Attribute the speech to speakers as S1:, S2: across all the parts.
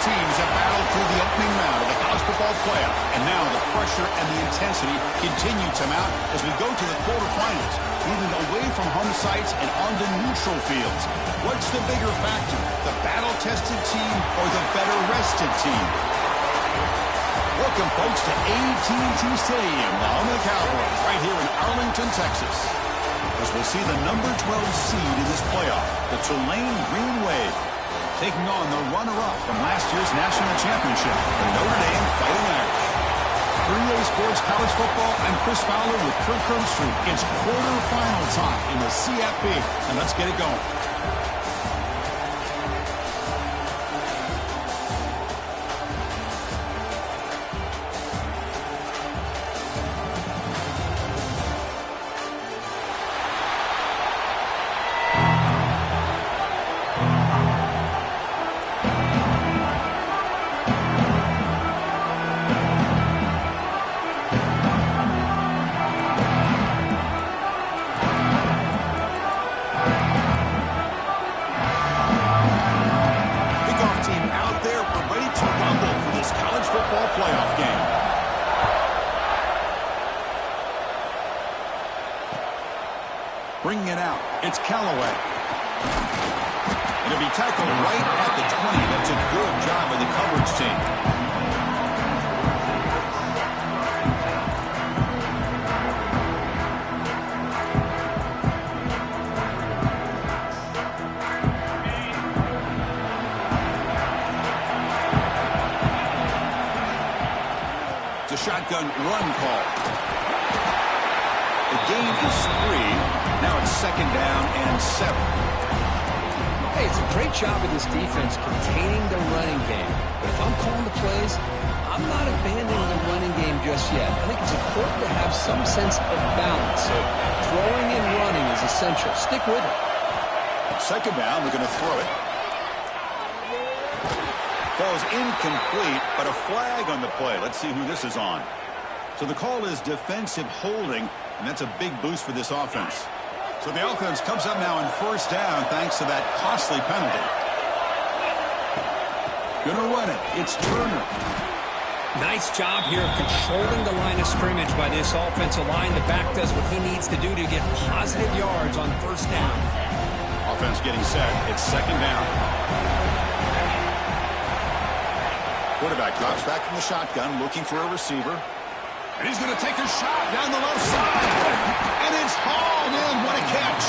S1: teams have battled through the opening round of the college football playoff, and now the pressure and the intensity continue to mount as we go to the quarterfinals, moving away from home sites and onto neutral fields. What's the bigger factor, the battle-tested team or the better-rested team? Welcome, folks, to AT&T Stadium, the home of the Cowboys, right here in Arlington, Texas, as we'll see the number 12 seed in this playoff, the Tulane Green Wave, taking on the runner-up from last year's national championship, the Notre Dame Fighting Irish. For EA Sports College Football, I'm Chris Fowler with Kirk Herbstreit. It's quarterfinal time in the CFP, and let's get it going. Bringing it out, it's Callaway. It'll be tackled right at the 20. That's a good job of the coverage team. It's a shotgun run call. The gain is 3. Now it's 2nd down and 7.
S2: Hey, it's a great job of this defense containing the running game. But if I'm calling the plays, I'm not abandoning the running game just yet. I think it's important to have some sense of balance. So throwing and running is essential. Stick with it.
S1: 2nd down, they're going to throw it. Falls incomplete, but a flag on the play. Let's see who this is on. So the call is defensive holding, and that's a big boost for this offense. So the offense comes up now on 1st down thanks to that costly penalty. Gonna run it. It's Turner.
S2: Nice job here of controlling the line of scrimmage by this offensive line. The back does what he needs to do to get positive yards on 1st down.
S1: Offense getting set. It's 2nd down. Quarterback drops back from the shotgun, looking for a receiver. And he's going to take a shot down the left side. And it's hauled in. What a catch.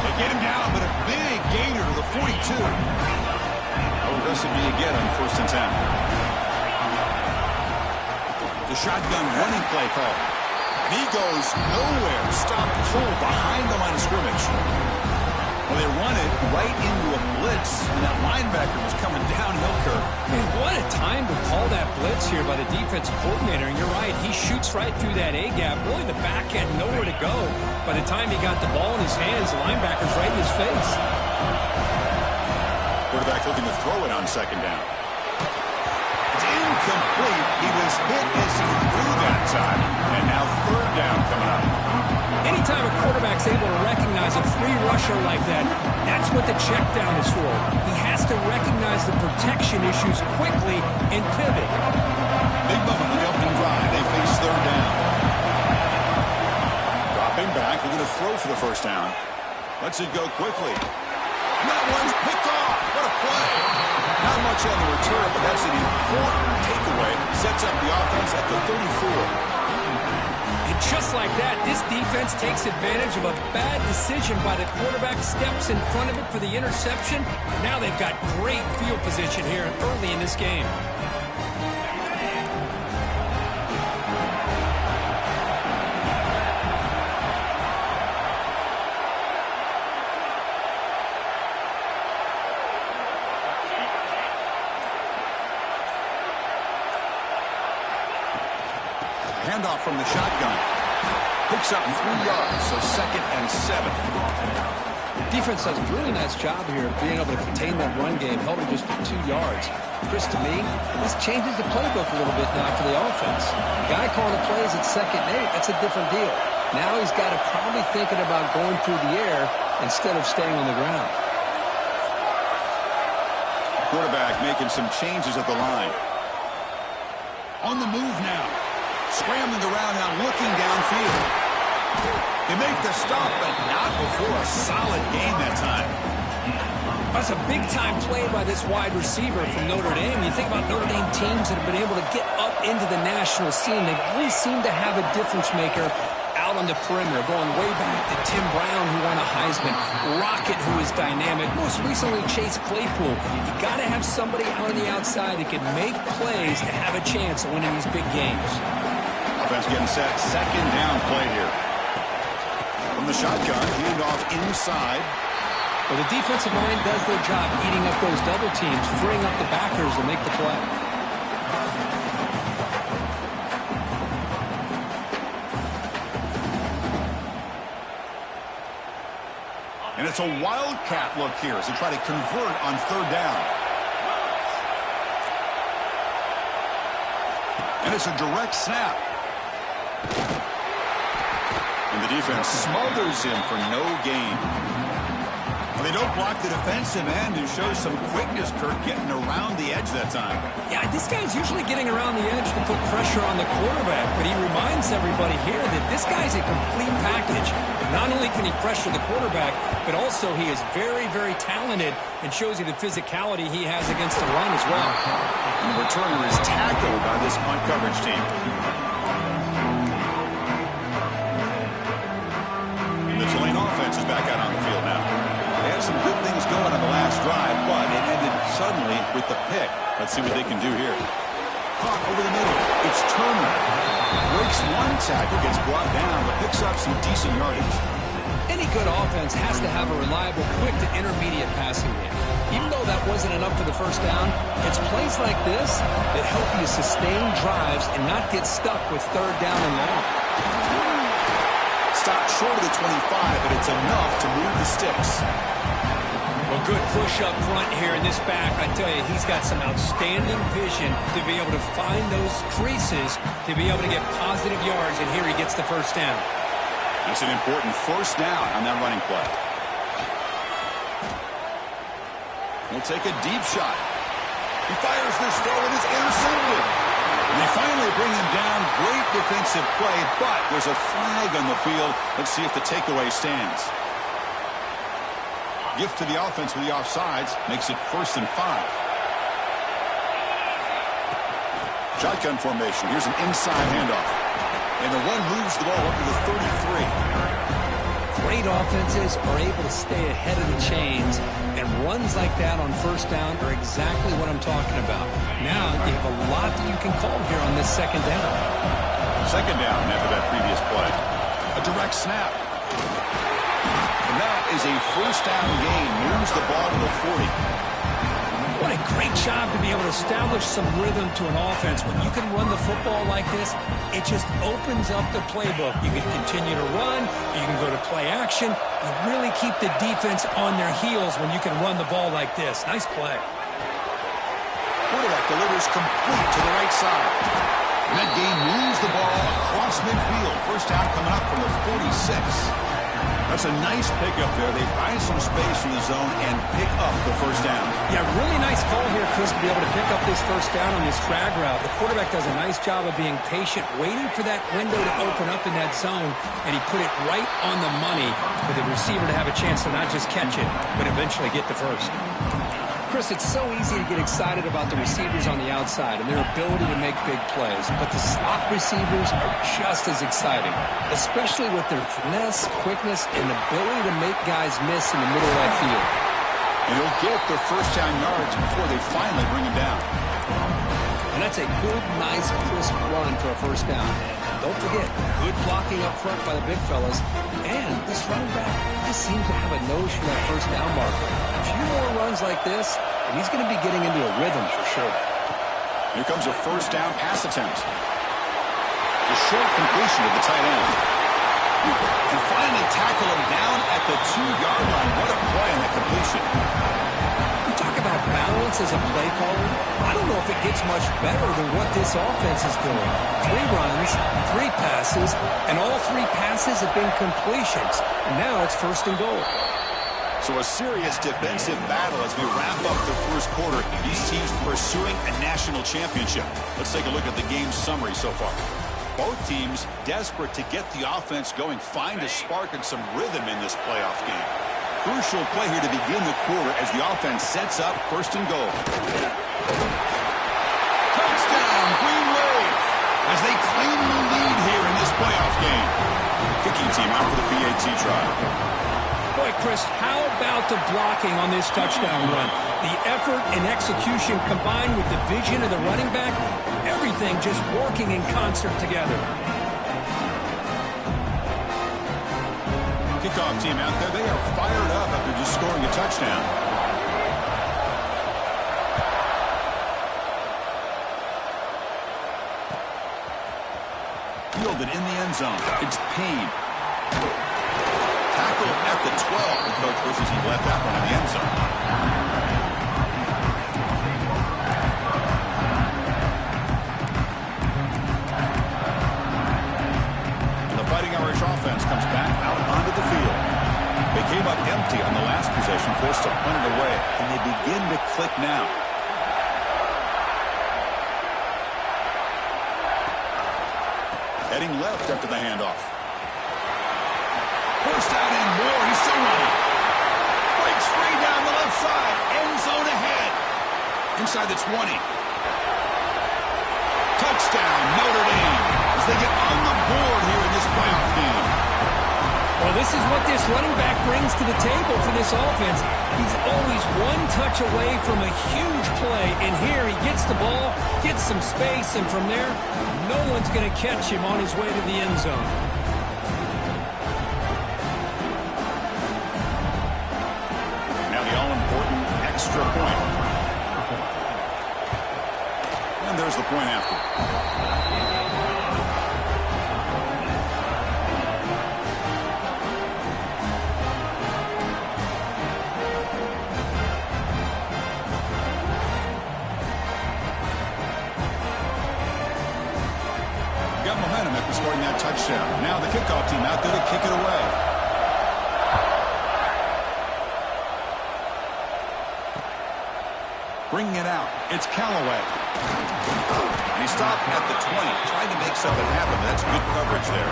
S1: They get him down, but a big gainer to the 42. Oh, this would be again on 1st and 10. The shotgun running play call. And he goes nowhere. Stopped cold behind the line of scrimmage. Well, they run it right into a blitz, and that linebacker was coming downhill, Kirk.
S2: Man, what a time to call that blitz here by the defensive coordinator. And you're right, he shoots right through that A-gap. Really, the back had nowhere to go. By the time he got the ball in his hands, the linebacker's right in his face.
S1: Quarterback looking to throw it on 2nd down. It's incomplete. He was hit as he threw that time. And now 3rd down coming up.
S2: Anytime a quarterback's able to recognize a free rusher like that, that's what the check down is for. He has to recognize the protection issues quickly and pivot.
S1: Big moment on the opening drive. They face 3rd down. Dropping back. They're going to throw for the 1st down. Lets it go quickly. And that one's picked off. What a play. Not much on the return, but that's an important takeaway. Sets up the offense at the 34.
S2: And just like that, this defense takes advantage of a bad decision by the quarterback, steps in front of it for the interception. Now they've got great field position here early in this game.
S1: Handoff from the shotgun. Picks up 3 yards, so 2nd and 7.
S2: Defense does a really nice job here of being able to contain that run game, held it just for 2 yards. Chris, to me, this changes the playbook a little bit now for the offense. The guy calling the plays at 2nd and 8, that's a different deal. Now he's got to probably thinking about going through the air instead of staying on the ground.
S1: quarterback making some changes at the line. On the move now. Scrambling around now, looking downfield. They make the stop, but not before a solid gain that time.
S2: That's a big-time play by this wide receiver from Notre Dame. You think about Notre Dame teams that have been able to get up into the national scene. They always seem to have a difference maker out on the perimeter, going way back to Tim Brown, who won a Heisman, Rocket, who is dynamic, most recently Chase Claypool. You got to have somebody out on the outside that can make plays to have a chance of winning these big games.
S1: Offense getting set. Second down play here. From the shotgun, handoff inside.
S2: Well, the defensive line does their job eating up those double teams, freeing up the backers to make the play.
S1: And it's a wildcat look here as they try to convert on third down. And it's a direct snap. And the defense smothers him for no gain. They don't block the defensive end, who shows some quickness, Kirk, getting around the edge that time.
S2: Yeah, this guy's usually getting around the edge to put pressure on the quarterback, but he reminds everybody here that this guy's a complete package. Not only can he pressure the quarterback, but also he is very, very talented and shows you the physicality he has against the run as well.
S1: And the returner is tackled by this punt coverage team. And the Tulane offense is back out on the field now. They had some good things going on the last drive, but it ended suddenly with the pick. Let's see what they can do here. Caught over the middle. It's Turner. Breaks one tackle, gets brought down, but picks up some decent yardage.
S2: Any good offense has to have a reliable, quick to intermediate passing game. Even though that wasn't enough for the first down, it's plays like this that help you sustain drives and not get stuck with third down and long.
S1: Stopped short of the 25, but it's enough to move the sticks.
S2: Well, good push up front here in this back. I tell you, he's got some outstanding vision to be able to find those creases, to be able to get positive yards, and here he gets the first down.
S1: It's an important first down on that running play. He'll take a deep shot. He fires this throw and it's intercepted. And they finally bring him down. Great defensive play, but there's a flag on the field. Let's see if the takeaway stands. Gift to the offense with the offsides makes it 1st and 5. Shotgun formation. Here's an inside handoff. And the one moves the ball up to the 33.
S2: Great offenses are able to stay ahead of the chains, and runs like that on first down are exactly what I'm talking about. Now you have a lot that you can call here on this second down.
S1: Second down after that previous play. A direct snap. And that is a first down gain. Moves the ball to the 40.
S2: What a great job to be able to establish some rhythm to an offense. When you can run the football like this, it just opens up the playbook. You can continue to run. You can go to play action. You really keep the defense on their heels when you can run the ball like this. Nice play.
S1: Quarterback delivers complete to the right side. And that game moves the ball across midfield. First down coming up from the 46. That's a nice pickup there. They find some space in the zone and pick up the first down.
S2: Yeah, really nice call here, Chris, to be able to pick up this first down on this drag route. The quarterback does a nice job of being patient, waiting for that window to open up in that zone, and he put it right on the money for the receiver to have a chance to not just catch it, but eventually get the first. Chris, it's so easy to get excited about the receivers on the outside and their ability to make big plays, but the slot receivers are just as exciting, especially with their finesse, quickness, and ability to make guys miss in the middle of that field.
S1: And he'll get the first down yards before they finally bring him down.
S2: And that's a good, nice, crisp run for a first down. Don't forget, good blocking up front by the big fellas. And this running back just seems to have a nose for that first down marker. A few more runs like this, and he's going to be getting into a rhythm for sure.
S1: Here comes a first down pass attempt. A short completion to the tight end. And finally tackle him down at the 2-yard line. What a play on that completion.
S2: You talk about balance as a play caller. I don't know if it gets much better than what this offense is doing. 3 runs, 3 passes, and all 3 passes have been completions. And now it's 1st and goal.
S1: So a serious defensive battle as we wrap up the first quarter. These teams pursuing a national championship. Let's take a look at the game summary so far. Both teams desperate to get the offense going, find a spark and some rhythm in this playoff game. Crucial play here to begin the quarter as the offense sets up first and goal. Touchdown, Green Wave, as they claim the lead here in this playoff game. Kicking team out for the PAT try.
S2: Boy, Chris, how about the blocking on this touchdown run? The effort and execution combined with the vision of the running back, everything just working in concert together.
S1: Kickoff team out there, they are fired up after just scoring a touchdown. Fielded in the end zone. It's Payne. Tackle at the 12. The coach wishes he left that one in the end zone. And the Fighting Irish offense comes back out onto the field. They came up empty on the last possession, forced to punt it away, and they begin to click now. Heading left after the handoff. First down and more. He's still running. Breaks free down the left side. End zone ahead. Inside the 20. Touchdown, Notre Dame, as they get on the board here in this playoff game.
S2: Well, this is what this running back brings to the table for this offense. He's always one touch away from a huge play, and here he gets the ball, gets some space, and from there, no one's going to catch him on his way to the end zone.
S1: Now the all-important extra point. And there's the point after. Got momentum after scoring that touchdown. Now the kickoff team out there to kick it away. Bringing it out, it's Callaway. And he stopped at the 20, trying to make something happen. That's good coverage there.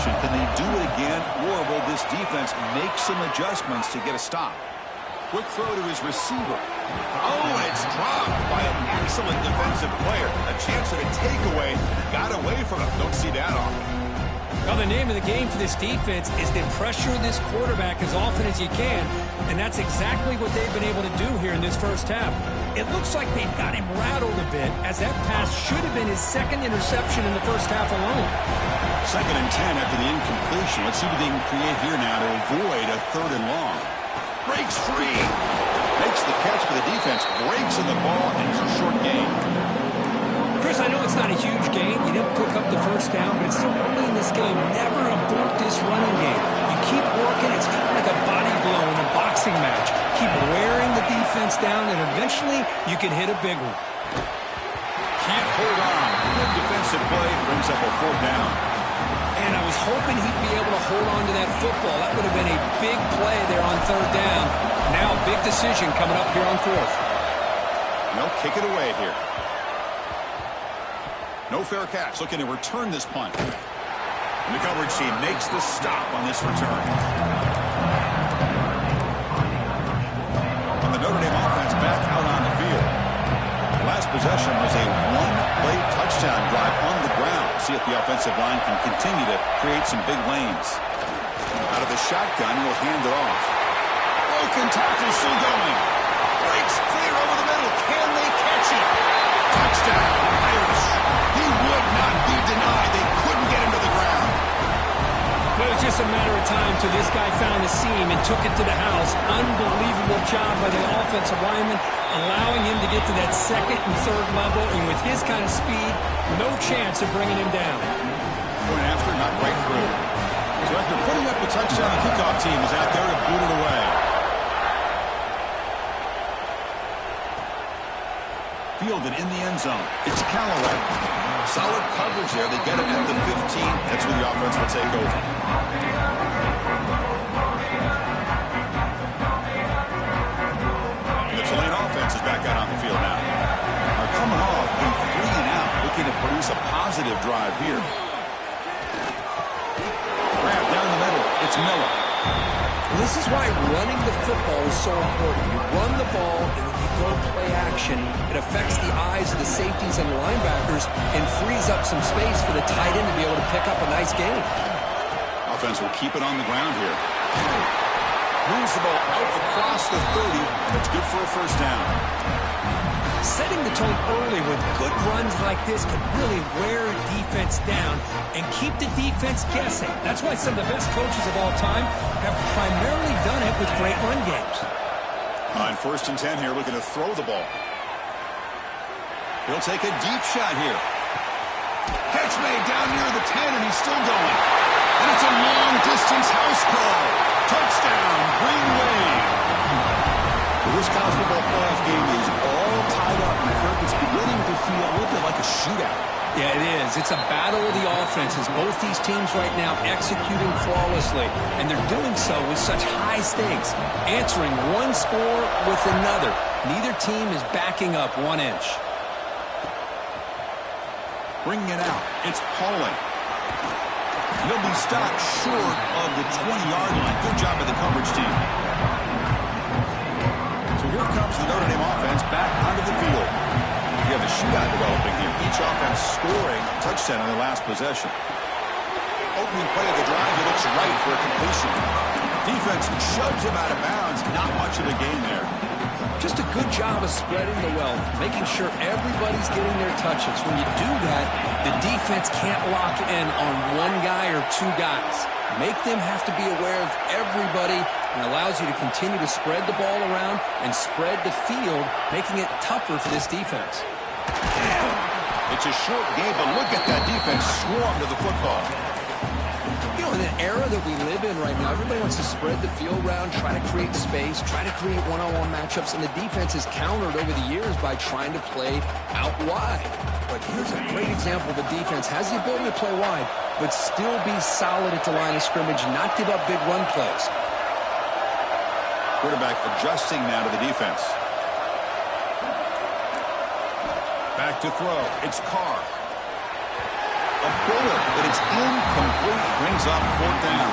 S1: Can they do it again, or will this defense make some adjustments to get a stop? Quick throw to his receiver. Oh, it's dropped by an excellent defensive player. A chance at a takeaway. Got away from him. Don't see that often.
S2: Well, the name of the game for this defense is to pressure this quarterback as often as you can, and that's exactly what they've been able to do here in this first half. It looks like they've got him rattled a bit, as that pass should have been his second interception in the first half alone.
S1: 2nd and 10 after the incompletion. Let's see what they can create here now to avoid a 3rd and long. Breaks free. Makes the catch, but the defense breaks in the ball, and it's a short game.
S2: Chris, I know it's not a huge game. You didn't pick up the first down, but it's still early in this game. Never abort this running game. You keep working. It's kind of like a body blow in a boxing match. Keep wearing the defense down, and eventually you can hit a big one.
S1: Can't hold on. Good defensive play. Brings up a 4th down.
S2: And I was hoping he'd be able to hold on to that football. That would have been a big play there on 3rd down. Now a big decision coming up here on 4th.
S1: No, kick it away here. No fair catch. Looking to return this punt. And the coverage team makes the stop on this return. And the Notre Dame offense back out on the field. Last possession was a one-play touchdown drive on the ground. See if the offensive line can continue to create some big lanes. Out of the shotgun, he'll hand it off. Broken tackle still going. Breaks clear over the middle. Can they catch it? Touchdown, Irish. He would not be denied. They couldn't get him to the ground.
S2: But it was just just a matter of time till this guy found the seam and took it to the house. Unbelievable job by the offensive lineman, allowing him to get to that second and third level, and with his kind of speed, no chance of bringing him down.
S1: Point after, not right through. So after putting up the touchdown, the kickoff team is out there to boot it away. Fielded in the end zone. It's Callaway. Solid coverage there. They get it at the 15. That's where the offense will take over. The Tulane offense is back out on the field now. Are coming off a 3 and out, looking to produce a positive drive here. Grab down the middle. It's Miller.
S2: Well, this is why running the football is so important. You run the ball, and when you go play action, it affects the eyes of the safeties and the linebackers and frees up some space for the tight end to be able to pick up a nice gain.
S1: Offense will keep it on the ground here. Moves the ball out across the 30. That's good for a first down.
S2: Setting the tone early with good runs like this can really wear defense down and keep the defense guessing. That's why some of the best coaches of all time have primarily done it with great run games.
S1: On 1st and 10 here, looking to throw the ball. He'll take a deep shot here. Catch made down near the 10, and he's still going. And it's a long-distance house call. Touchdown, Green Wave. This college football playoff game is all tied up, and Kirk, it's beginning to feel a little bit like a shootout.
S2: Yeah, it is. It's a battle of the offenses. Both these teams right now executing flawlessly, and they're doing so with such high stakes, answering one score with another. Neither team is backing up 1 inch.
S1: Bringing it out. It's Pauling. He'll be stopped short of the 20-yard line. Good job by the coverage team. So here comes the Notre Dame offense back onto the field. You have a shootout developing here. Each offense scoring a touchdown in their last possession. Opening play of the drive, he looks right for a completion. Defense shoves him out of bounds. Not much of a gain there.
S2: Just a good job of spreading the wealth, making sure everybody's getting their touches. When you do that, the defense can't lock in on one guy or two guys. Make them have to be aware of everybody, and allows you to continue to spread the ball around and spread the field, making it tougher for this defense.
S1: It's a short game, but look at that defense swarm to the football.
S2: You know, in the era that we live in right now, everybody wants to spread the field around, try to create space, try to create one-on-one matchups, and the defense has countered over the years by trying to play out wide. But here's a great example of a defense has the ability to play wide, but still be solid at the line of scrimmage, not give up big run plays.
S1: Quarterback adjusting now to the defense. Back to throw. It's Carr. A bullet, but it's incomplete. Brings up 4th down.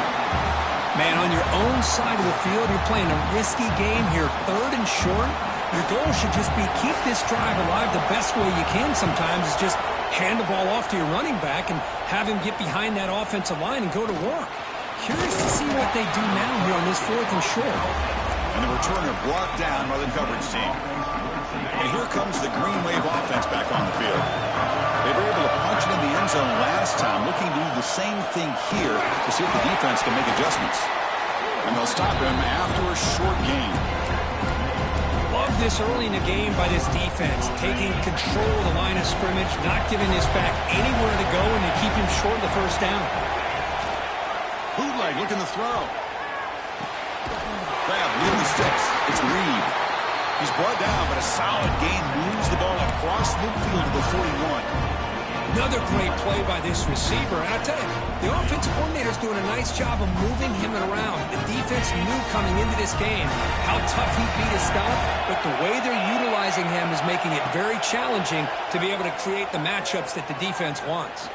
S2: Man, on your own side of the field, you're playing a risky game here. 3rd and short. Your goal should just be keep this drive alive the best way you can sometimes is just hand the ball off to your running back and have him get behind that offensive line and go to work. Curious to see what they do now here on this 4th and short.
S1: And the returner brought down by the coverage team. And here comes the Green Wave offense back on the field. They were able to punch it in the end zone last time, looking to do the same thing here to see if the defense can make adjustments. And they'll stop him after a short gain.
S2: Love this early in the game by this defense, taking control of the line of scrimmage, not giving this back anywhere to go, and they keep him short of the first down.
S1: Bootleg looking to throw. Grab, leading the sticks. It's Reed. He's brought down, but a solid gain moves the ball across midfield to the 41.
S2: Another great play by this receiver. And I tell you, the offensive coordinator's doing a nice job of moving him around. The defense knew coming into this game how tough he'd be to stop, but the way they're utilizing him is making it very challenging to be able to create the matchups that the defense wants.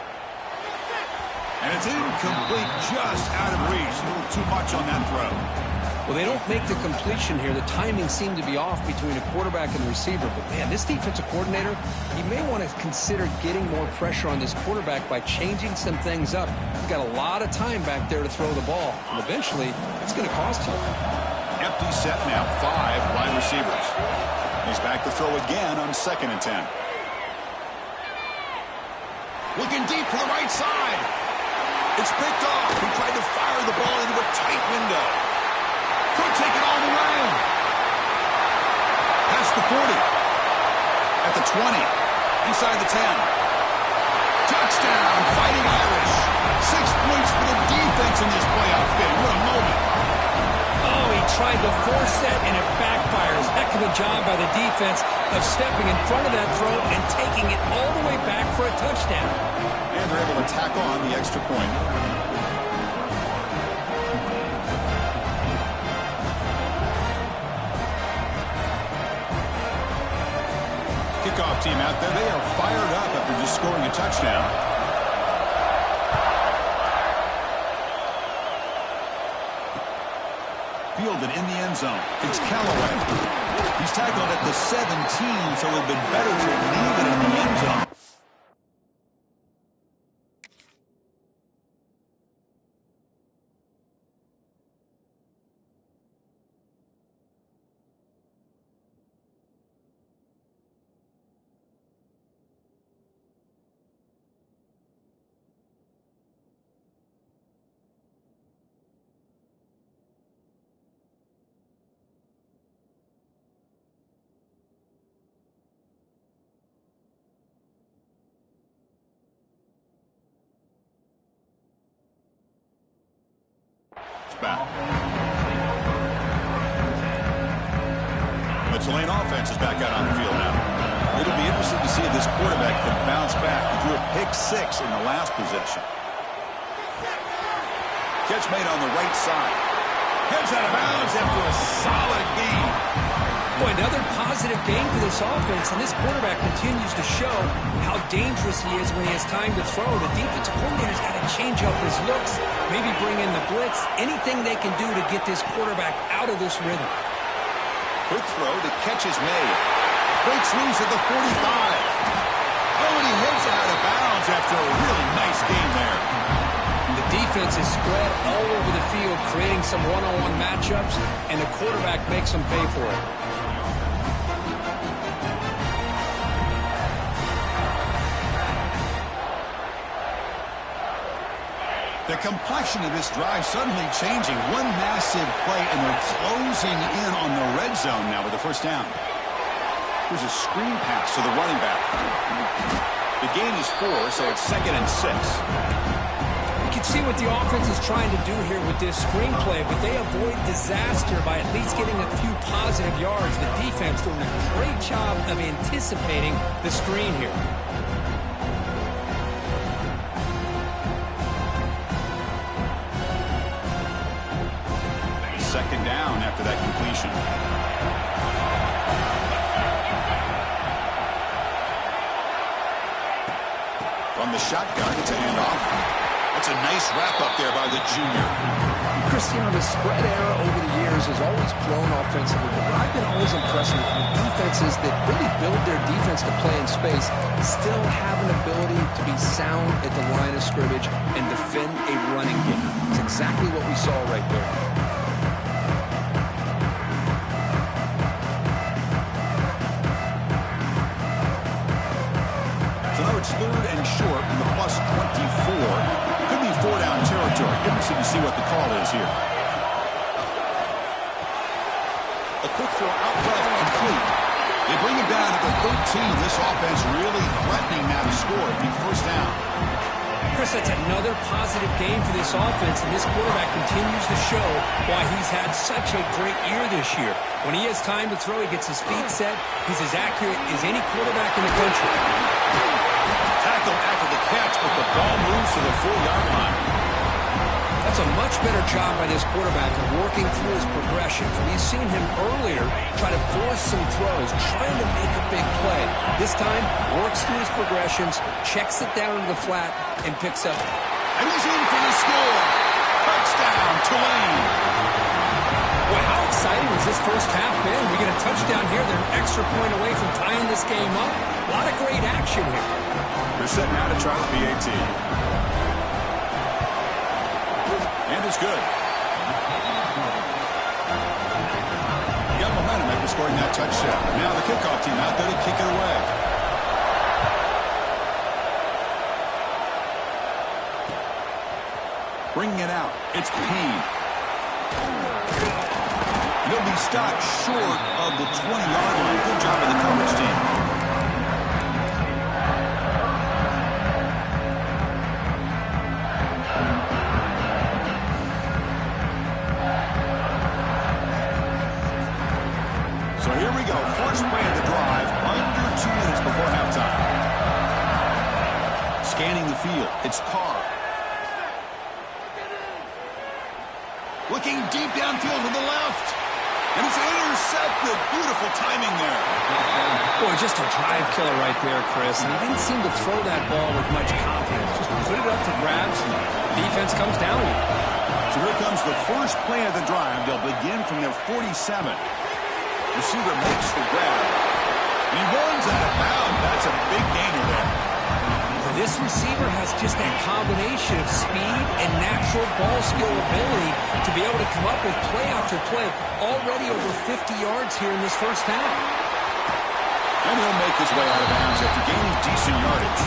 S1: And it's incomplete, just out of reach. A little too much on that throw.
S2: Well, they don't make the completion here. The timing seemed to be off between a quarterback and the receiver. But, man, this defensive coordinator, he may want to consider getting more pressure on this quarterback by changing some things up. He's got a lot of time back there to throw the ball. And eventually, it's going to cost you.
S1: Empty set now, 5 wide receivers. He's back to throw again on 2nd and 10. Looking deep to the right side. It's picked off. He tried to fire the ball into a tight window. Could take it all the way. Past the 40. At the 20. Inside the 10. Touchdown, Fighting Irish. 6 points for the defense in this playoff game. What a moment.
S2: Oh, he tried to force that, and it backfires. Heck of a job by the defense of stepping in front of that throw and taking it all the way back for a touchdown.
S1: And they're able to tack on the extra point. Kickoff team out there. They are fired up after just scoring a touchdown. Fielded in the end zone. It's Callaway. He's tackled at the 17, so it would have been better to leave it in the end zone. Back. The Tulane offense is back out on the field now. It'll be interesting to see if this quarterback can bounce back. He threw a pick 6 in the last possession. Catch made on the right side. Heads out of bounds after a solid game.
S2: Boy, another positive game for this offense, and this quarterback continues to show how dangerous he is when he has time to throw. The defensive coordinator's got to change up his looks, maybe bring in the blitz, anything they can do to get this quarterback out of this rhythm.
S1: Quick throw, the catch is made. Breaks loose at the 45. Oh, and he heads out of bounds after a really nice game there.
S2: The defense is spread all over the field, creating some one-on-one matchups, and the quarterback makes them pay for it.
S1: The complexion of this drive suddenly changing. One massive play, and they're closing in on the red zone now with the first down. Here's a screen pass to the running back. The gain is 4, so it's 2nd and 6.
S2: You can see what the offense is trying to do here with this screen play, but they avoid disaster by at least getting a few positive yards. The defense doing a great job of anticipating the screen here.
S1: Second down after that completion. From the shotgun, it's a handoff. That's a nice wrap-up there by the junior.
S2: Chris, you know, the spread era over the years has always grown offensively, but I've been always impressed with defenses that really build their defense to play in space, still have an ability to be sound at the line of scrimmage and defend a running game. It's exactly what we saw right there.
S1: It's 3rd and short in the plus 24. Could be 4-down territory. Interesting to see what the call is here. A quick throw out left, complete. They bring him down at the 13. This offense really threatening now to score. Big first down.
S2: Chris, that's another positive game for this offense, and this quarterback continues to show why he's had such a great year this year. When he has time to throw, he gets his feet set. He's as accurate as any quarterback in the country.
S1: Tackle after the catch, but the ball moves to the 4-yard line.
S2: That's a much better job by this quarterback of working through his progressions. We've seen him earlier try to force some throws, trying to make a big play. This time, works through his progressions, checks it down to the flat, and picks up.
S1: And he's in for the score. Touchdown, Tulane.
S2: Boy, how exciting has this first half been? We get a touchdown here. They're an extra point away from tying this game up. A lot of great action here.
S1: They're set now to try the PAT. And it's good. He got momentum after scoring that touchdown. Now the kickoff team out there to kick it away. Bringing it out. It's Payne. He'll be stopped short of the 20-yard line. Good job of the coverage team. So here we go. First play of the drive. Under 2 minutes before halftime. Scanning the field. It's Carr. Looking deep downfield to the left. And it's intercepted. Beautiful timing there.
S2: Boy, just a drive killer right there, Chris. And he didn't seem to throw that ball with much confidence. Just put it up to grabs, and the defense comes down with it.
S1: So here comes the first play of the drive. They'll begin from their 47. Receiver makes the grab. And he runs out of bounds. That's a big gainer there.
S2: This receiver has just that combination of speed and natural ball skill ability to be able to come up with play after play. Already over 50 yards here in this first half.
S1: And he'll make his way out of bounds after gaining decent yardage.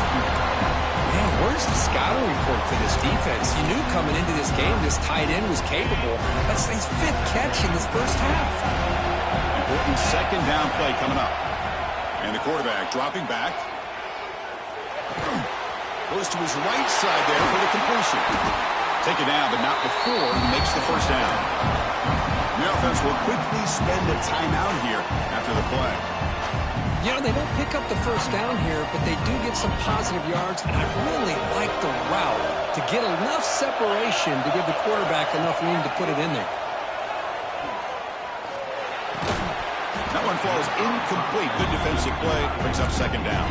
S2: Man, where's the scouting report for this defense? You knew coming into this game this tight end was capable. That's his 5th catch in this first half.
S1: Important second down play coming up. And the quarterback dropping back. Goes to his right side there for the completion. Take it down, but not before he makes the first down. The offense will quickly spend a timeout here after the play.
S2: You know, they don't pick up the first down here, but they do get some positive yards, and I really like the route to get enough separation to give the quarterback enough room to put it in there.
S1: That one falls incomplete. Good defensive play. Brings up second down.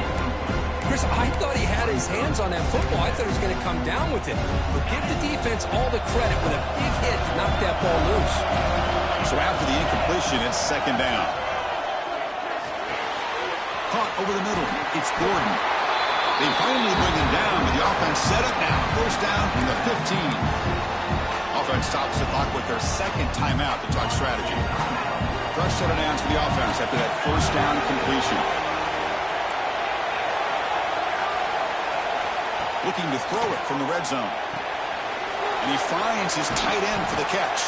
S2: Chris, I thought he had his hands on that football. I thought he was going to come down with it. But give the defense all the credit with a big hit to knock that ball loose.
S1: So after the incompletion, it's second down. Caught over the middle. It's Gordon. They finally bring him down, but the offense set up now. First down from the 15. Offense stops the clock with their second timeout to talk strategy. Fresh set of downs for the offense after that first down completion. Looking to throw it from the red zone. And he finds his tight end for the catch.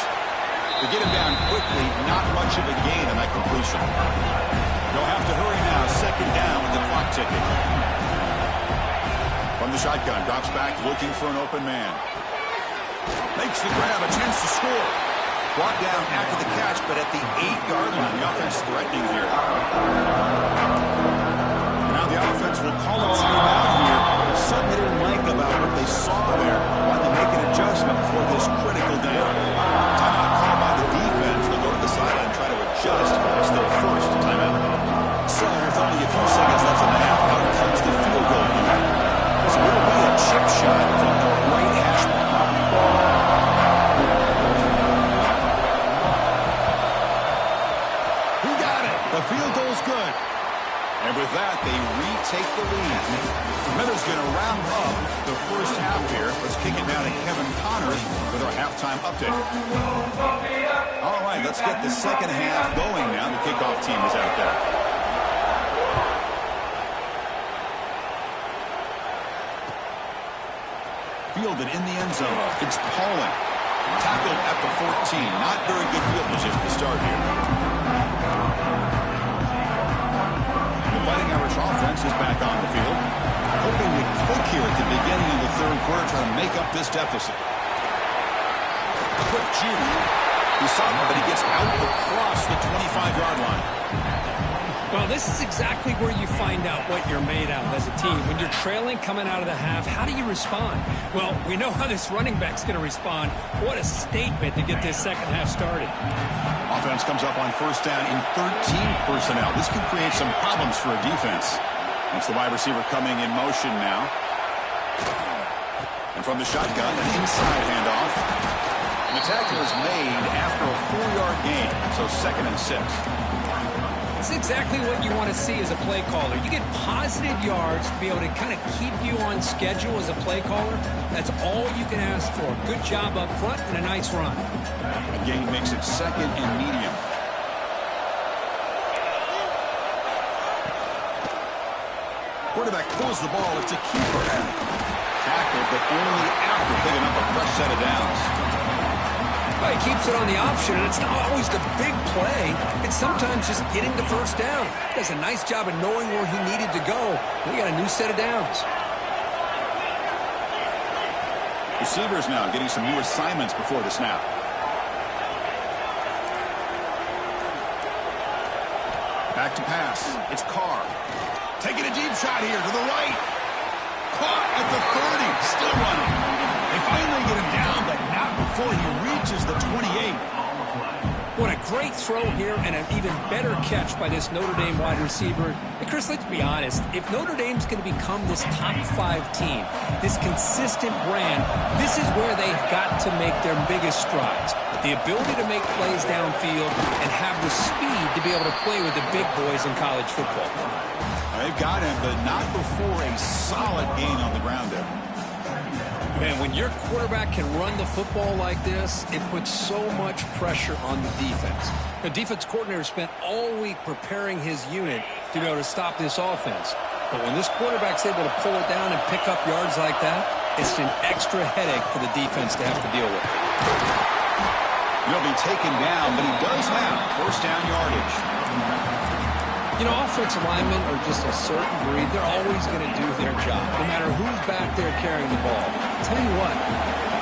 S1: To get him down quickly, not much of a gain on that completion. They'll have to hurry now. Second down with the clock ticking. From the shotgun, drops back, looking for an open man. Makes the grab, a chance to score. Brought down after the catch, but at the 8-yard line. The offense threatening here. Now the offense will call a timeout here. Something they didn't like about what they saw there. Want to make an adjustment for this critical down. Timeout called by the defense. They'll go to the sideline and try to adjust. It's their first timeout. So with only a few seconds left in the half, out comes the field goal unit. So it'll be a chip shot from the right hash mark. He got it. The field goal's good. And with that, they retake the lead. Smithers going to wrap up the first half here. Let's kick it down to Kevin Connors with our halftime update. All right, let's get the second half going now. The kickoff team is out there. Fielded in the end zone. It's Pauling. Tackled at the 14. Not very good field position to start here. Fighting Irish offense is back on the field. Hoping to click here at the beginning of the third quarter, trying to make up this deficit. Quick juke. He saw him, but he gets out across the 25-yard line.
S2: Well, this is exactly where you find out what you're made of as a team. When you're trailing coming out of the half, how do you respond? Well, we know how this running back's going to respond. What a statement to get this second half started.
S1: Offense comes up on first down in 13 personnel. This can create some problems for a defense. It's the wide receiver coming in motion now. And from the shotgun, an inside handoff. And the tackle is made after a 4-yard gain, so 2nd and 6.
S2: That's exactly what you want to see as a play caller. You get positive yards to be able to kind of keep you on schedule as a play caller. That's all you can ask for. Good job up front and a nice run.
S1: A gain makes it 2nd and medium. Quarterback pulls the ball. It's a keeper. tackle, but only after picking up a fresh set of downs.
S2: Well, he keeps it on the option, and it's not always the big play. It's sometimes just getting the first down. He does a nice job of knowing where he needed to go. We got a new set of downs.
S1: Receivers now getting some new assignments before the snap. Back to pass. It's Carr. Taking a deep shot here to the right. Caught at the 30. Still running. They finally get him down, but not before he reaches the 28.
S2: What a great throw here, and an even better catch by this Notre Dame wide receiver. And Chris, let's be honest. If Notre Dame's going to become this top 5 team, this consistent brand, this is where they've got to make their biggest strides. The ability to make plays downfield and have the speed to be able to play with the big boys in college football.
S1: They've got him, but not before a solid gain on the ground there.
S2: Man, when your quarterback can run the football like this, it puts so much pressure on the defense. The defense coordinator spent all week preparing his unit to be able to stop this offense. But when this quarterback's able to pull it down and pick up yards like that, it's an extra headache for the defense to have to deal with.
S1: He'll be taken down, but he does have first down yardage.
S2: You know, offensive linemen are just a certain breed. They're always going to do their job, no matter who's back there carrying the ball. I'll tell you what,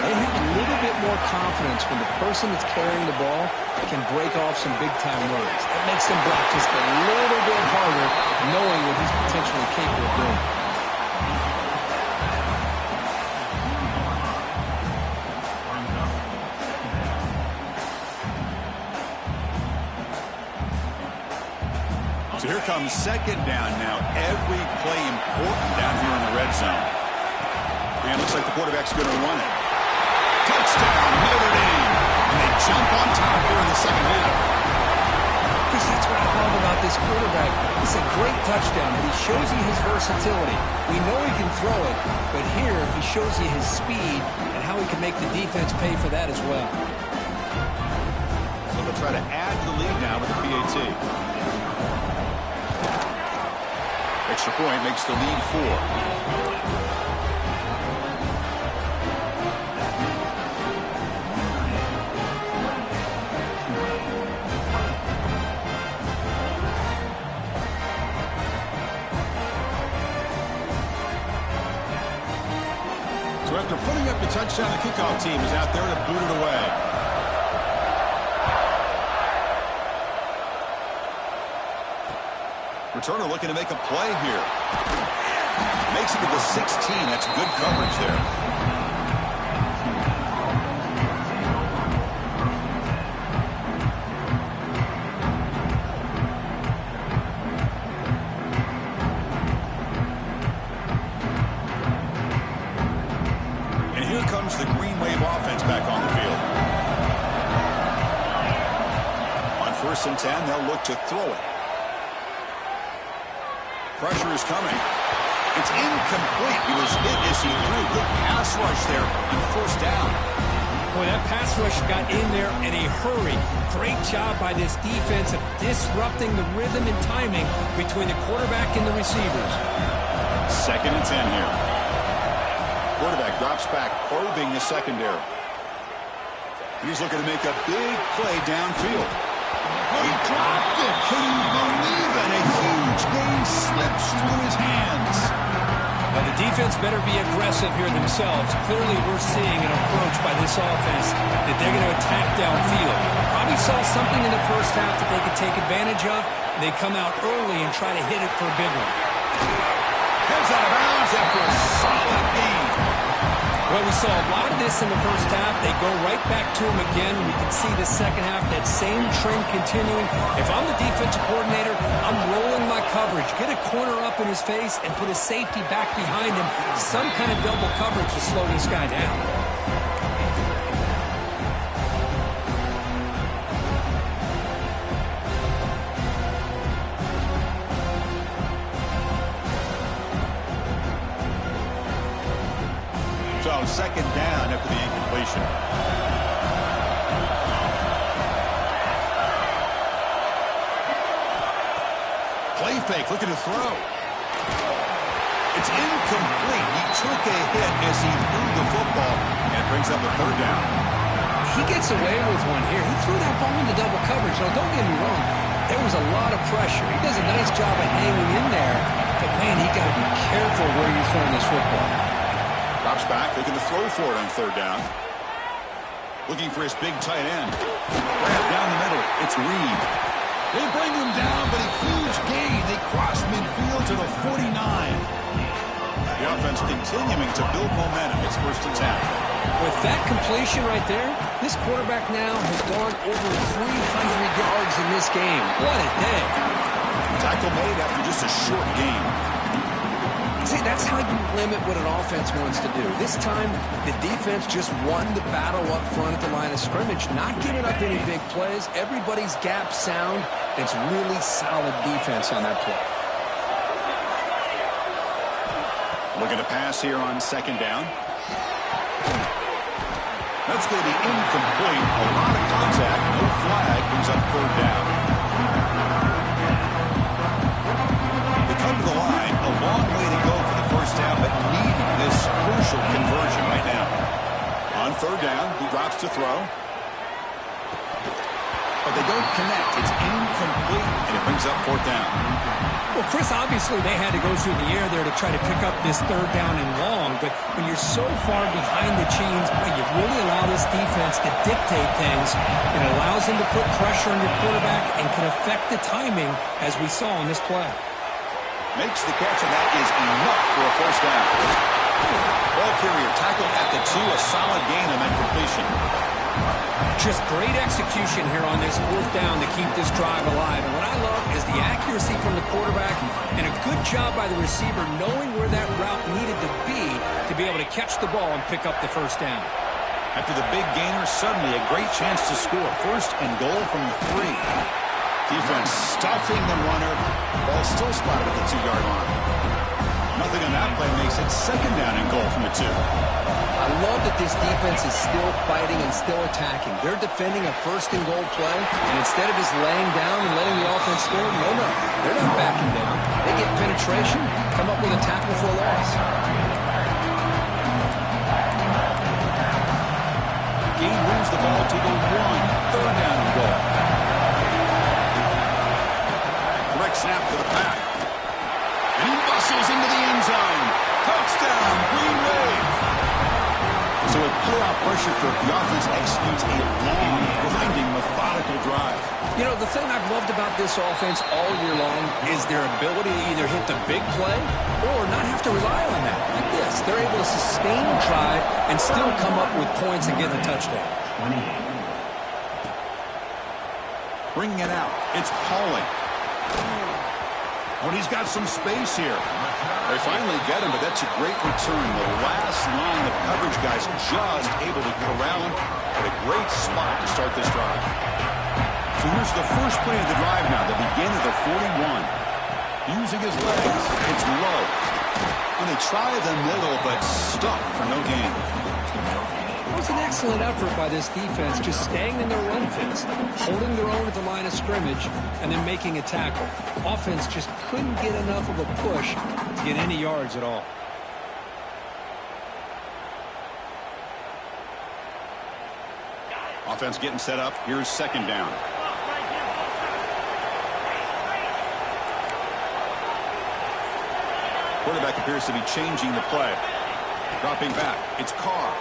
S2: they have a little bit more confidence when the person that's carrying the ball can break off some big-time runs. It makes them block just a little bit harder, knowing what he's potentially capable of doing.
S1: So here comes second down now. Every play important down here in the red zone. And it looks like the quarterback's going to run it. Touchdown, Notre Dame. And they jump on top here in the second half.
S2: Because that's what I love about this quarterback. It's a great touchdown, but he shows you his versatility. We know he can throw it, but here he shows you his speed and how he can make the defense pay for that as well.
S1: So they'll try to add to the lead now with the PAT. Extra point makes the lead 4. So after putting up the touchdown, the kickoff team is out there to boot it away. Returner looking to make a play here. Makes it to the 16. That's good coverage there. And here comes the Green Wave offense back on the field. On 1st and 10, they'll look to throw it. Pressure is coming. It's incomplete. He was hit as he threw. Good pass rush there on 1st down.
S2: Boy, that pass rush got in there in a hurry. Great job by this defense of disrupting the rhythm and timing between the quarterback and the receivers.
S1: 2nd and 10 here. Quarterback drops back, probing the secondary. He's looking to make a big play downfield. He dropped it. Can you believe it? A huge gain slips through his hands.
S2: Well, the defense better be aggressive here themselves. Clearly, we're seeing an approach by this offense that they're going to attack downfield. Probably saw something in the first half that they could take advantage of. They come out early and try to hit it for a big one.
S1: Heads out of bounds after a solid gain.
S2: Well, we saw a lot of this in the first half. They go right back to him again. We can see the second half, that same trend continuing. If I'm the defensive coordinator, I'm rolling my coverage. Get a corner up in his face and put a safety back behind him. Some kind of double coverage to slow this guy down.
S1: So 2nd down after the incompletion. Play fake, looking to throw. It's incomplete. He took a hit as he threw the football, and it brings up a third down.
S2: He gets away with one here. He threw that ball into double coverage. Now, don't get me wrong. There was a lot of pressure. He does a nice job of hanging in there. But, man, he got to be careful where you're throwing this football.
S1: Drops back, looking to throw for it on third down. Looking for his big tight end. Grab down the middle. It's Reed. They bring him down, but a huge gain. They cross midfield to the 49. The offense continuing to build momentum. It's first and 10.
S2: With that completion right there, this quarterback now has gone over 300 yards in this game. What a day.
S1: Tackle made after just a short game.
S2: See, that's how you limit what an offense wants to do. This time, the defense just won the battle up front at the line of scrimmage, not giving up any big plays. Everybody's gap sound. It's really solid defense on that play.
S1: Looking to pass here on second down. That's going to be incomplete. A lot of contact. No flag. Brings up third down. They come to the line. A long way to go for the first down, but need this crucial conversion right now. On third down, he drops to throw. But they don't connect. It's incomplete, and it brings up fourth down.
S2: Well, Chris, obviously they had to go through the air there to try to pick up this third down and long, but when you're so far behind the chains, boy, you really allow this defense to dictate things. It allows them to put pressure on your quarterback and can affect the timing, as we saw on this play.
S1: Makes the catch, and that is enough for a first down. Ball carrier tackled at the 2, a solid gain on that completion.
S2: Just great execution here on this fourth down to keep this drive alive. And what I love is the accuracy from the quarterback and a good job by the receiver knowing where that route needed to be able to catch the ball and pick up the first down.
S1: After the big gainer, suddenly a great chance to score. First and goal from the 3. Defense stuffing the runner. Ball still spotted at the 2-yard line. Nothing on that play makes it second down and goal from the 2.
S2: I love that this defense is still fighting and still attacking. They're defending a first and goal play, and instead of just laying down and letting the offense score, no, they're not backing down. They get penetration, come up with a tackle for a loss.
S1: Gain moves the ball to the 1. Third down and goal. Direct snap to the pack. And he bustles into the end zone. Touchdown, Green Wave. So with pull-out pressure for the offense executes a long, grinding, methodical drive.
S2: You know, the thing I've loved about this offense all year long is their ability to either hit the big play or not have to rely on that. Like this, they're able to sustain a drive and still come up with points and get the touchdown.
S1: Bringing it out, it's Pauling. When he's got some space here. They finally get him, but that's a great return. The last line of coverage guys just able to corral him at a great spot to start this drive. So here's the first play of the drive now, the beginning of the 41. Using his legs, it's low. And they try the middle, but stuck for no gain.
S2: It was an excellent effort by this defense, just staying in their run fits, holding their own at the line of scrimmage, and then making a tackle. Offense just couldn't get enough of a push to get any yards at all.
S1: Offense getting set up. Here's second down. Quarterback appears to be changing the play. Dropping back. It's Carr.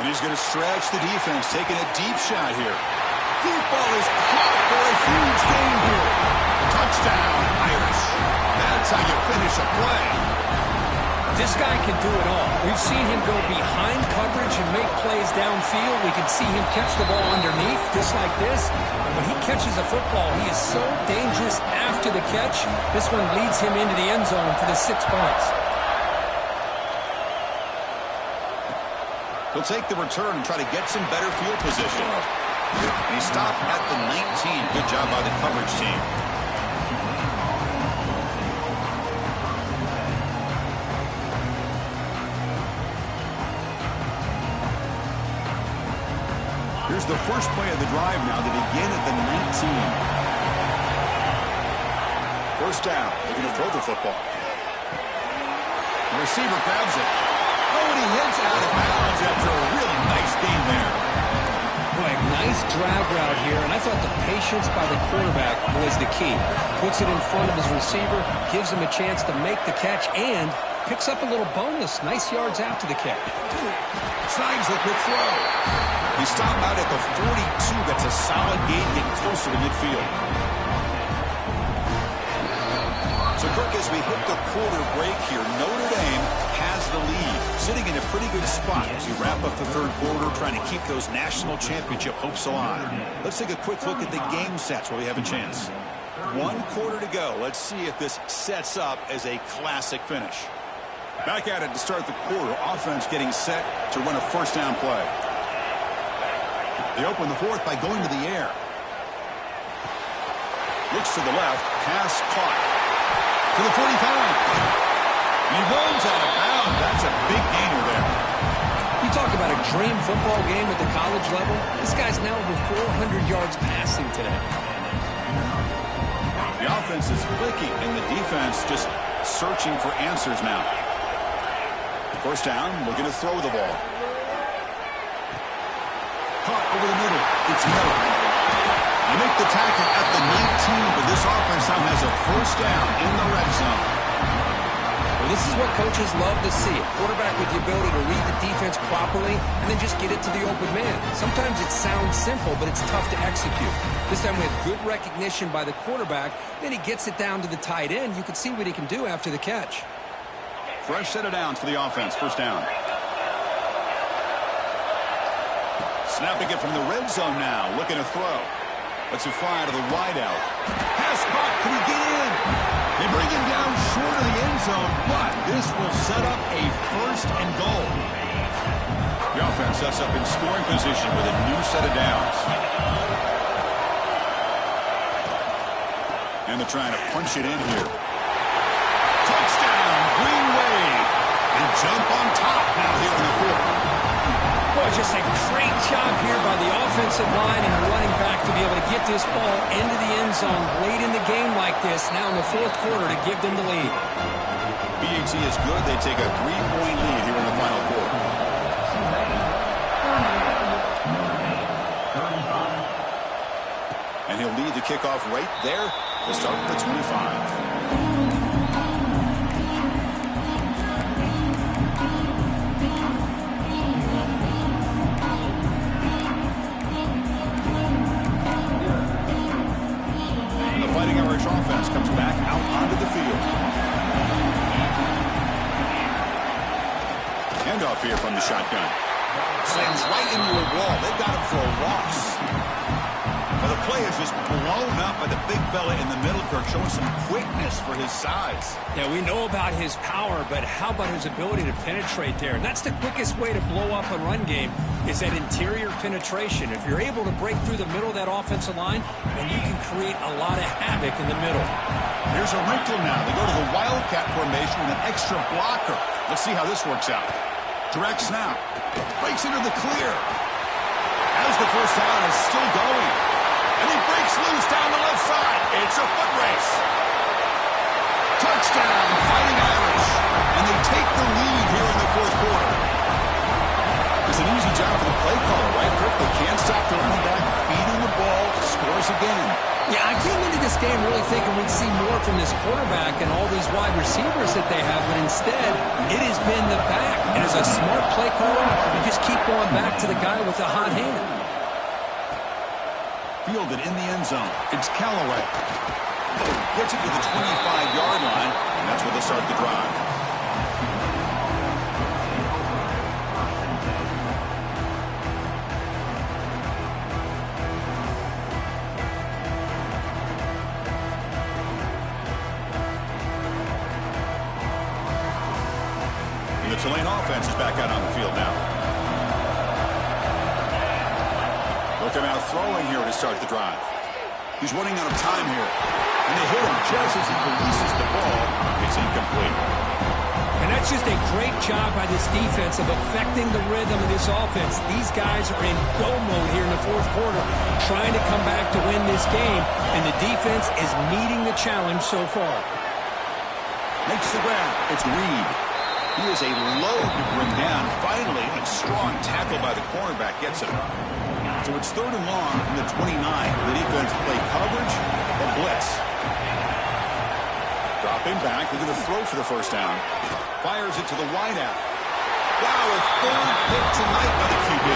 S1: And he's going to stretch the defense, taking a deep shot here. Deep ball is caught for a huge gain here. Touchdown, Irish. That's how you finish a play.
S2: This guy can do it all. We've seen him go behind coverage and make plays downfield. We can see him catch the ball underneath, just like this. And when he catches a football, he is so dangerous after the catch. This one leads him into the end zone for the 6 points.
S1: He'll take the return and try to get some better field position. And he stopped at the 19. Good job by the coverage team. Here's the first play of the drive now to begin at the 19. First down. Looking to throw the football. The receiver grabs it. Oh, and he hits out of bounds after a really nice gain there.
S2: Boy, nice drag route here, and I thought the patience by the quarterback was the key. Puts it in front of his receiver, gives him a chance to make the catch, and picks up a little bonus. Nice yards after the catch.
S1: Signs the quick throw. He stopped out at the 42. That's a solid gain, getting closer to midfield. So, Kirk, as we hit the quarter break here, Notre Dame has the lead, sitting in a pretty good spot as we wrap up the third quarter, trying to keep those national championship hopes alive. Let's take a quick look at the game sets where we have a chance. 1 quarter to go. Let's see if this sets up as a classic finish. Back at it to start the quarter. Offense getting set to run a first down play. They open the fourth by going to the air. Looks to the left. Pass caught. To the 45. He rolls out of bounds. That's a big gainer there.
S2: You talk about a dream football game at the college level. This guy's now over 400 yards passing today.
S1: The offense is clicking, and the defense just searching for answers now. First down, looking to throw the ball. Caught over the middle. It's Miller. They make the tackle at the 19, but this offense now has a first down in the red zone.
S2: Well, this is what coaches love to see. A quarterback with the ability to read the defense properly and then just get it to the open man. Sometimes it sounds simple, but it's tough to execute. This time we have good recognition by the quarterback. Then he gets it down to the tight end. You can see what he can do after the catch.
S1: Fresh set of downs for the offense. First down. Snapping it from the red zone now. Looking to throw. Let's it fly to the wideout. Pass caught. Can he get in? They bring him down short of the end zone, but this will set up a first and goal. The offense sets up in scoring position with a new set of downs. And they're trying to punch it in here. Touchdown, Green Wave. And jump on top now here in the fourth.
S2: Boy, just a great job here by the offensive line and the running back to be able to get this ball into the end zone late in the game like this, now in the fourth quarter, to give them the lead.
S1: BAT is good. They take a 3-point lead here in the final quarter. And he'll lead the kickoff right there to start with the 25. Offense comes back out onto the field. Handoff here from the shotgun. Slams right into a wall. They've got him for a loss. Well, the play is just blown up by the big fella in the middle, Kirk, showing some quickness for his size.
S2: Yeah, we know about his power, but how about his ability to penetrate there? And that's the quickest way to blow up a run game, is that interior penetration. If you're able to break through the middle of that offensive line, then you can create a lot of havoc in the middle.
S1: Here's a wrinkle now. They go to the Wildcat formation with an extra blocker. Let's see how this works out. Direct snap. Breaks into the clear. As the first down is still going. And he breaks loose down the left side. It's a foot race. Touchdown, Fighting Irish. And they take the lead here in the fourth quarter. It's an easy job for the play caller, right, Kirk? They can't stop the running back, feeding the ball, scores again.
S2: Yeah, I came into this game really thinking we'd see more from this quarterback and all these wide receivers that they have, but instead, it has been the back. And as a smart play caller, you just keep going back to the guy with the hot hand.
S1: Fielded in the end zone. It's Callaway. Gets it to the 25-yard line, and that's where they start the drive. And the Tulane offense is back out on the field now. Look him out throwing here to start the drive. He's running out of time here. And they hit him just as he releases the ball. It's incomplete.
S2: And that's just a great job by this defense of affecting the rhythm of this offense. These guys are in go mode here in the fourth quarter, trying to come back to win this game, and the defense is meeting the challenge so far.
S1: Makes the grab. It's Reed. He is a load to bring down. Finally, a strong tackle by the cornerback gets him. So it's 3rd and long from the 29. The defense play coverage or blitz. Dropping back. They're going to throw for the first down. Fires it to the wideout. Wow, a 3rd pick tonight by the QB.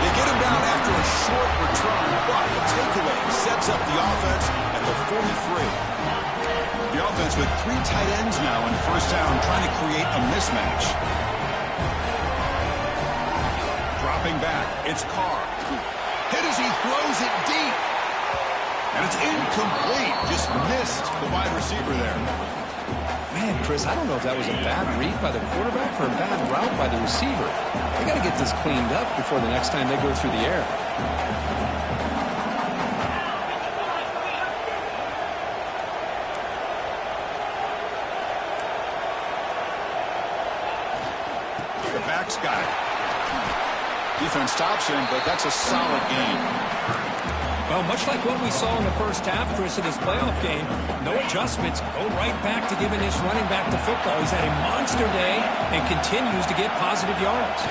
S1: They get him down after a short return, but the takeaway sets up the offense at the 43. The offense with 3 tight ends now in first down, trying to create a mismatch. Dropping back, it's Carr. Hit as he throws it deep. And it's incomplete. Just missed the wide receiver there.
S2: Man, Chris, I don't know if that was a bad read by the quarterback or a bad route by the receiver. They got to get this cleaned up before the next time they go through the air.
S1: The back's got it. Defense stops him, but that's a solid game.
S2: Well, much like what we saw in the first half, Chris, of this playoff game, no adjustments, go right back to giving this running back the football. He's had a monster day and continues to get positive yards.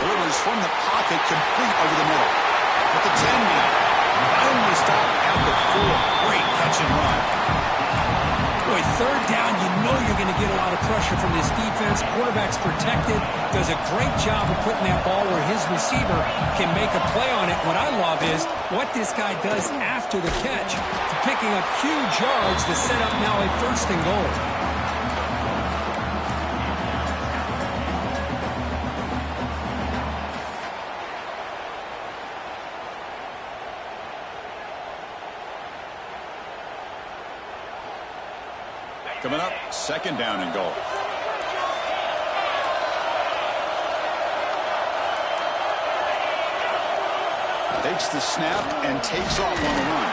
S1: Delivers from the pocket, complete over the middle. At the 10 now. Finally stopped at the 4. Great catch and run.
S2: Boy, 3rd down, you know you're going to get a lot of pressure from this defense. Quarterback's protected, does a great job of putting that ball where his receiver can make a play on it. What I love is what this guy does after the catch, picking up huge yards to set up now a 1st and goal.
S1: Coming up, 2nd down and goal. Takes the snap and takes off on the run.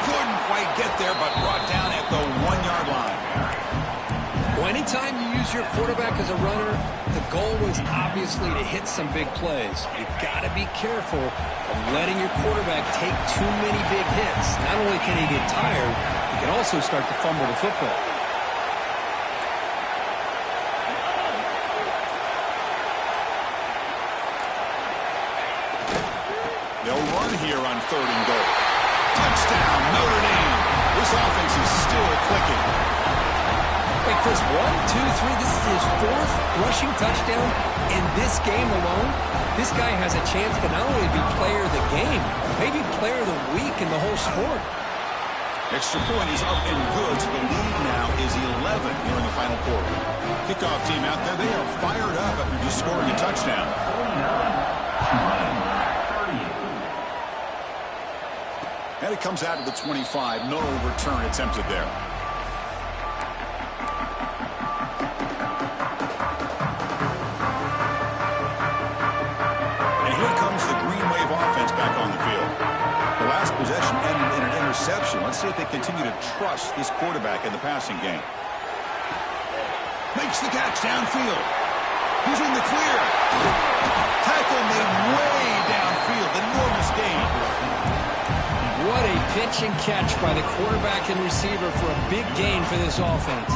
S1: Couldn't quite get there, but brought down at the 1-yard line.
S2: Well, anytime you use your quarterback as a runner, the goal is obviously to hit some big plays. You've got to be careful of letting your quarterback take too many big hits. Not only can he get tired, he can also start to fumble the football.
S1: They'll run here on 3rd and goal. Touchdown, Notre Dame. This offense is still clicking.
S2: Hey, Chris, 1, 2, 3. This is his 4th rushing touchdown in this game alone. This guy has a chance to not only be player of the game, maybe player of the week in the whole sport.
S1: Extra point is up and good. So the lead now is 11 here in the final quarter. Kickoff team out there. They are fired up after just scoring a touchdown. And it comes out to the 25. No return attempted there. And here comes the Green Wave offense back on the field. The last possession ended in an interception. Let's see if they continue to trust this quarterback in the passing game. Makes the catch downfield. He's in the clear. Tackle made way downfield. Enormous gain.
S2: What a pitch and catch by the quarterback and receiver for a big gain for this offense.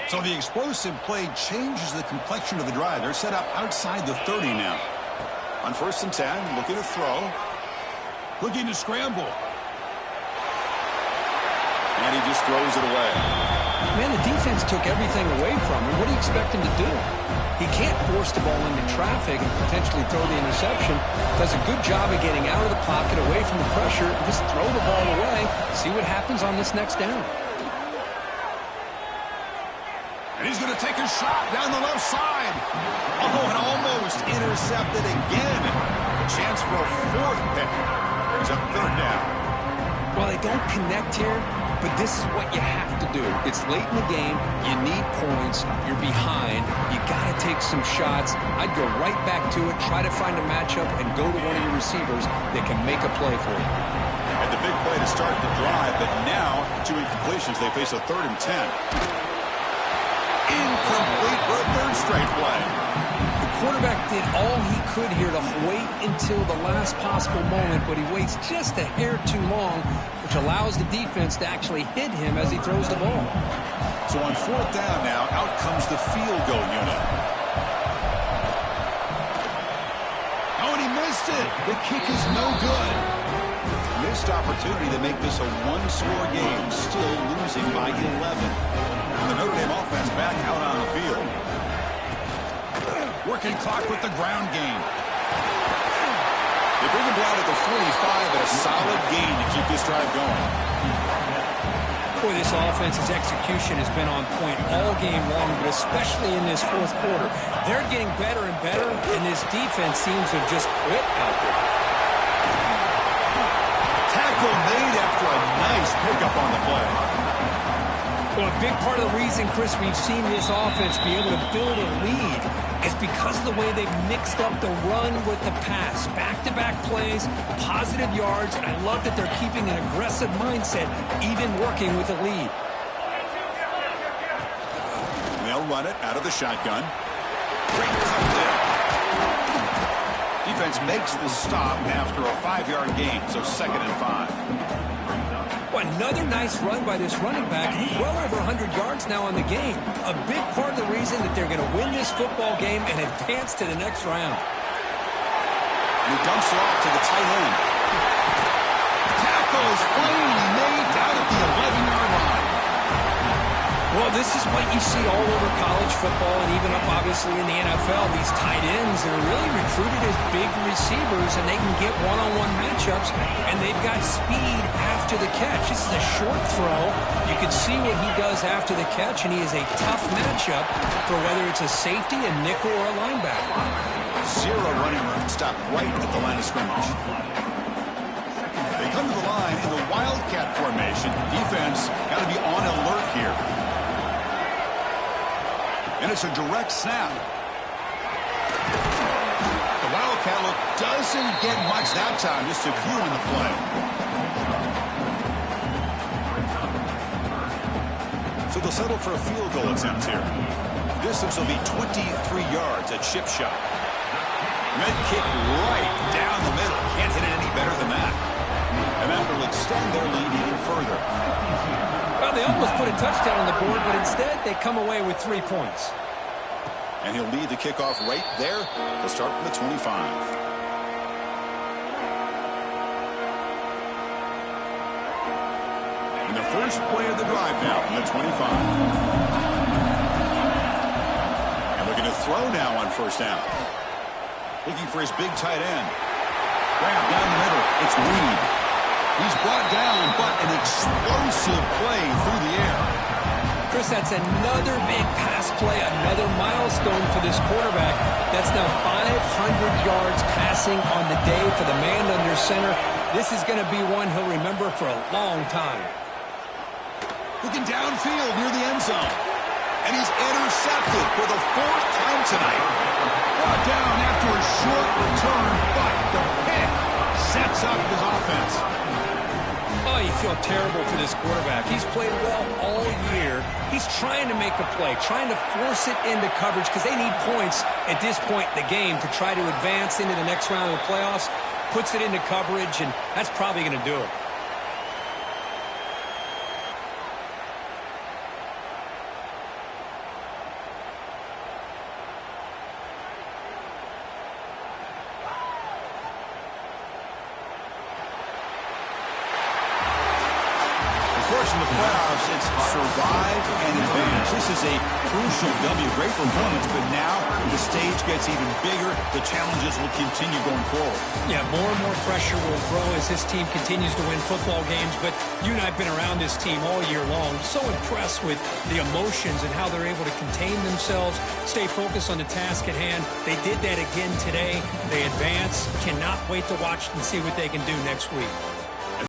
S1: So the explosive play changes the complexion of the drive. They're set up outside the 30 now. On 1st and 10, looking to throw. Looking to scramble. And he just throws it away.
S2: Man, the defense took everything away from him. What do you expect him to do? He can't force the ball into traffic and potentially throw the interception. Does a good job of getting out of the pocket, away from the pressure, and just throw the ball away. See what happens on this next down.
S1: And he's going to take a shot down the left side. Oh, and almost intercepted again. A chance for a 4th pick. Brings up 3rd down.
S2: Well, they don't connect here. but this is what you have to do. It's late in the game. You need points. You're behind. You got to take some shots. I'd go right back to it, try to find a matchup, and go to one of your receivers that can make a play for you.
S1: And the big play to start the drive, but now 2 incompletions. They face a 3rd and 10. Incomplete for a 3rd straight play.
S2: The quarterback did all he could here to wait until the last possible moment, but he waits just a hair too long, which allows the defense to actually hit him as he throws the ball.
S1: So on 4th down now, out comes the field goal unit. Oh, and he missed it. The kick is no good. Missed opportunity to make this a 1-score game, still losing by 11. And the Notre Dame offense back out on the field. Working clock with the ground game. They bring him down at the 45, and a solid gain to keep this drive going.
S2: Boy, this offense's execution has been on point all game long, but especially in this 4th quarter. They're getting better and better, and this defense seems to have just quit out there.
S1: Tackle made after a nice pickup on the play.
S2: Well, a big part of the reason, Chris, we've seen this offense be able to build a lead is because of the way they've mixed up the run with the pass. Back-to-back plays, positive yards, and I love that they're keeping an aggressive mindset, even working with a lead.
S1: They'll run it out of the shotgun. Great cut there. Defense makes the stop after a 5-yard gain, so 2nd and 5.
S2: Well, another nice run by this running back. He's well over 100 yards now on the game. A big part of the reason that they're going to win this football game and advance to the next round.
S1: And he dumps it off to the tight end. Tackle is finally made down at the 11-yard line.
S2: Well, this is what you see all over college football and even up, obviously, in the NFL. These tight ends that are really recruited as big receivers, and they can get one-on-one matchups, and they've got speed after the catch. This is a short throw. You can see what he does after the catch, and he is a tough matchup for whether it's a safety, a nickel, or a linebacker.
S1: 0 running room stopped right at the line of scrimmage. They come to the line in the Wildcat formation. Defense got to be on alert here. And it's a direct snap. The Wildcat look doesn't get much that time, just a few on the play. So they'll settle for a field goal attempt here. Distance will be 23 yards at chip shot. Med kick right down the middle. Can't hit it any better than that. And that will extend their lead even further.
S2: Well, they almost put a touchdown on the board, but instead they come away with 3 points.
S1: And he'll lead the kickoff right there to start from the 25. And the first play of the drive now from the 25. And looking to throw now on 1st down. Looking for his big tight end. Grab down the middle. It's Reed. He's brought down, but an explosive play through the air.
S2: Chris, that's another big pass play, another milestone for this quarterback. That's now 500 yards passing on the day for the man under center. This is going to be one he'll remember for a long time.
S1: Looking downfield near the end zone. And he's intercepted for the 4th time tonight. Brought down after a short return, but the pick sets up his offense.
S2: Oh, you feel terrible for this quarterback. He's played well all year. He's trying to make a play, trying to force it into coverage because they need points at this point in the game to try to advance into the next round of the playoffs. Puts it into coverage, and that's probably going to do it.
S1: In the playoffs, it's survive and advance. This is a crucial W. Great performance, but now the stage gets even bigger. The challenges will continue going forward.
S2: Yeah, more and more pressure will grow as this team continues to win football games, but you and I have been around this team all year long. So impressed with the emotions and how they're able to contain themselves, stay focused on the task at hand. They did that again today. They advance. Cannot wait to watch and see what they can do next week.